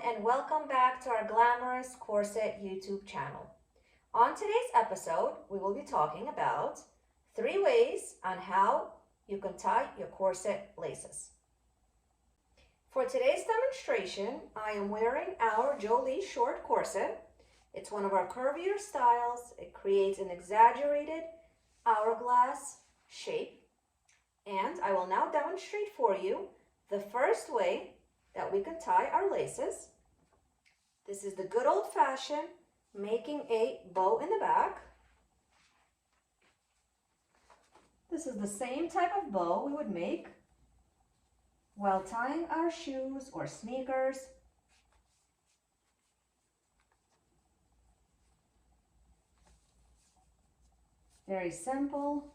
and welcome back to our Glamorous Corset YouTube channel. On today's episode, we will be talking about 3 ways on how you can tie your corset laces. For today's demonstration, I am wearing our Jolie short corset. It's one of our curvier styles. It creates an exaggerated hourglass shape. And I will now demonstrate for you the first way that we can tie our laces. This is the good old-fashioned making a bow in the back. This is the same type of bow we would make while tying our shoes or sneakers. Very simple.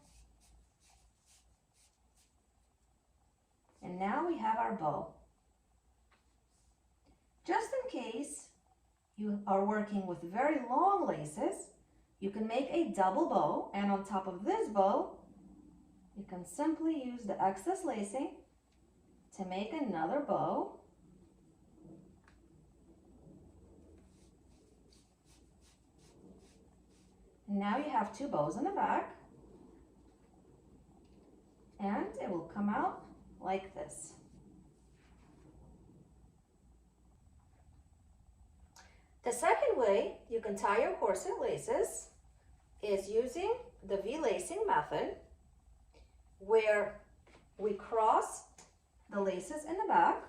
And now we have our bow. Just in case you are working with very long laces, you can make a double bow, and on top of this bow, you can simply use the excess lacing to make another bow. And now you have 2 bows in the back, and it will come out like this. The second way you can tie your corset laces is using the VLacing method, where we cross the laces in the back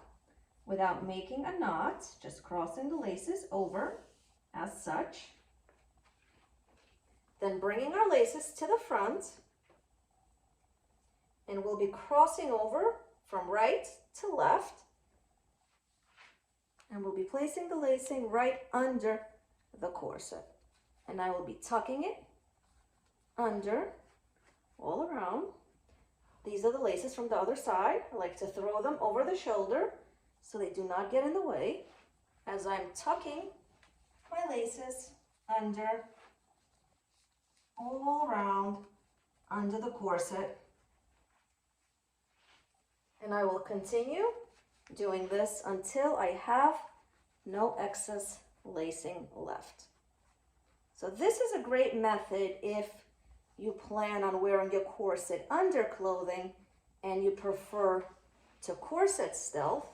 without making a knot, just crossing the laces over as such. Then bringing our laces to the front, and we'll be crossing over from right to left. And we'll be placing the lacing right under the corset. And I will be tucking it under all around. These are the laces from the other side. I like to throw them over the shoulder so they do not get in the way as I'm tucking my laces under, all around, under the corset. And I will continue doing this until I have no excess lacing left. So this is a great method if you plan on wearing your corset under clothing and you prefer to corset stealth.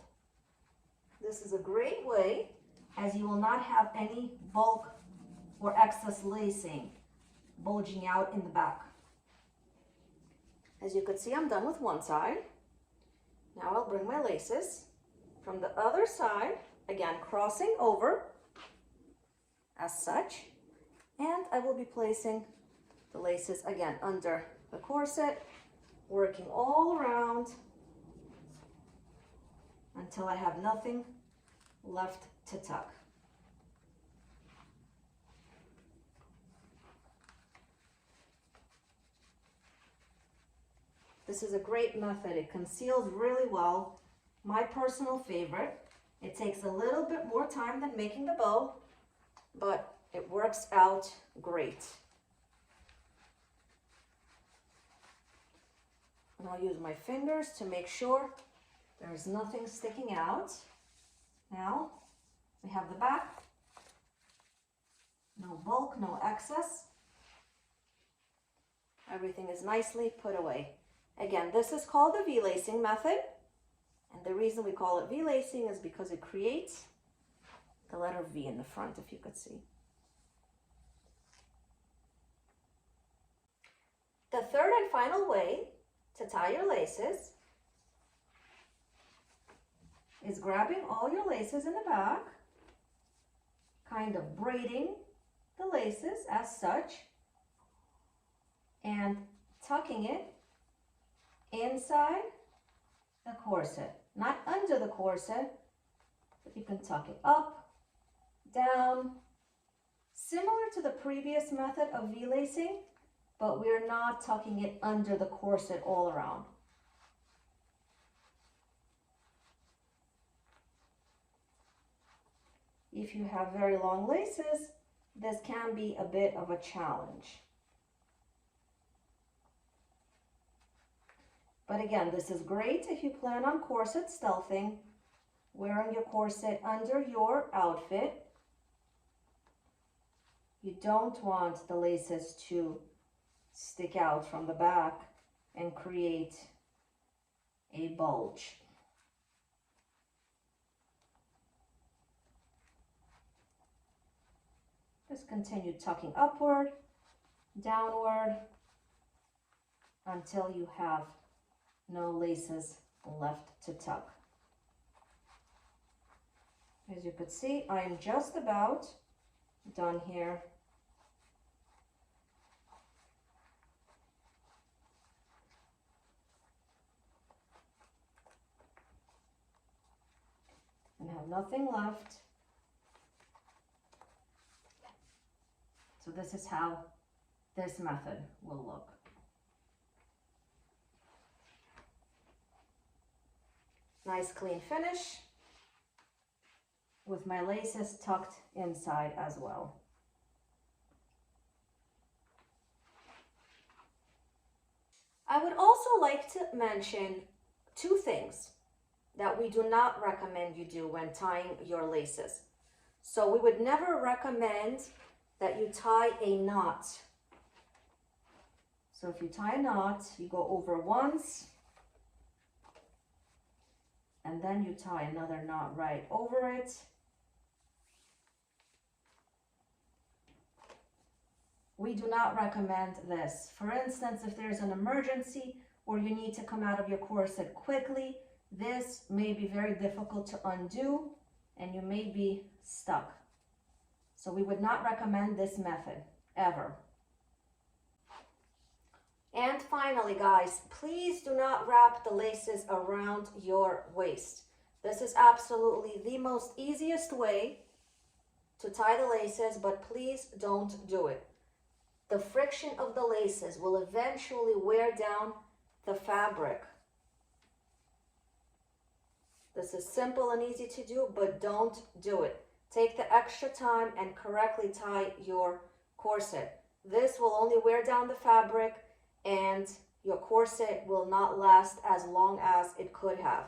This is a great way, as you will not have any bulk or excess lacing bulging out in the back. As you can see, I'm done with one side. Now I'll bring my laces from the other side, again crossing over as such, and I will be placing the laces again under the corset, working all around until I have nothing left to tuck. This is a great method. It conceals really well. My personal favorite. It takes a little bit more time than making the bow, but it works out great. And I'll use my fingers to make sure there's nothing sticking out. Now we have the back. No bulk, no excess. Everything is nicely put away. Again, this is called the VLacing method. And the reason we call it VLacing is because it creates the letter V in the front, if you could see. The third and final way to tie your laces is grabbing all your laces in the back, kind of braiding the laces as such, and tucking it inside the corset, not under the corset, but you can tuck it up, down, similar to the previous method of VLacing, but we're not tucking it under the corset all around. If you have very long laces, this can be a bit of a challenge. But again, this is great if you plan on corset stealthing wearing your corset under your outfit, you don't want the laces to stick out from the back and create a bulge. Just continue tucking upward, downward, until you have no laces left to tuck. As you could see, I'm just about done here. And have nothing left. So this is how this method will look. Nice clean finish with my laces tucked inside as well. I would also like to mention two things that we do not recommend you do when tying your laces. So we would never recommend that you tie a knot. So if you tie a knot, you go over once, and then you tie another knot right over it. We do not recommend this. For instance, if there's an emergency or you need to come out of your corset quickly, this may be very difficult to undo and you may be stuck. So we would not recommend this method, ever. And finally, guys, please do not wrap the laces around your waist. This is absolutely the most easiest way to tie the laces, but please don't do it. The friction of the laces will eventually wear down the fabric. This is simple and easy to do, but don't do it. Take the extra time and correctly tie your corset. This will only wear down the fabric and your corset will not last as long as it could have.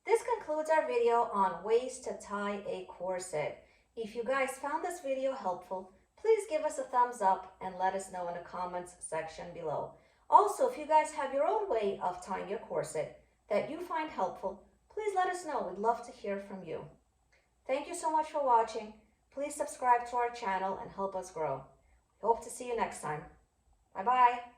This concludes our video on ways to tie a corset. If you guys found this video helpful, please give us a thumbs up and let us know in the comments section below. Also, if you guys have your own way of tying your corset that you find helpful, please let us know. We'd love to hear from you. Thank you so much for watching. Please subscribe to our channel and help us grow. We hope to see you next time. Bye-bye.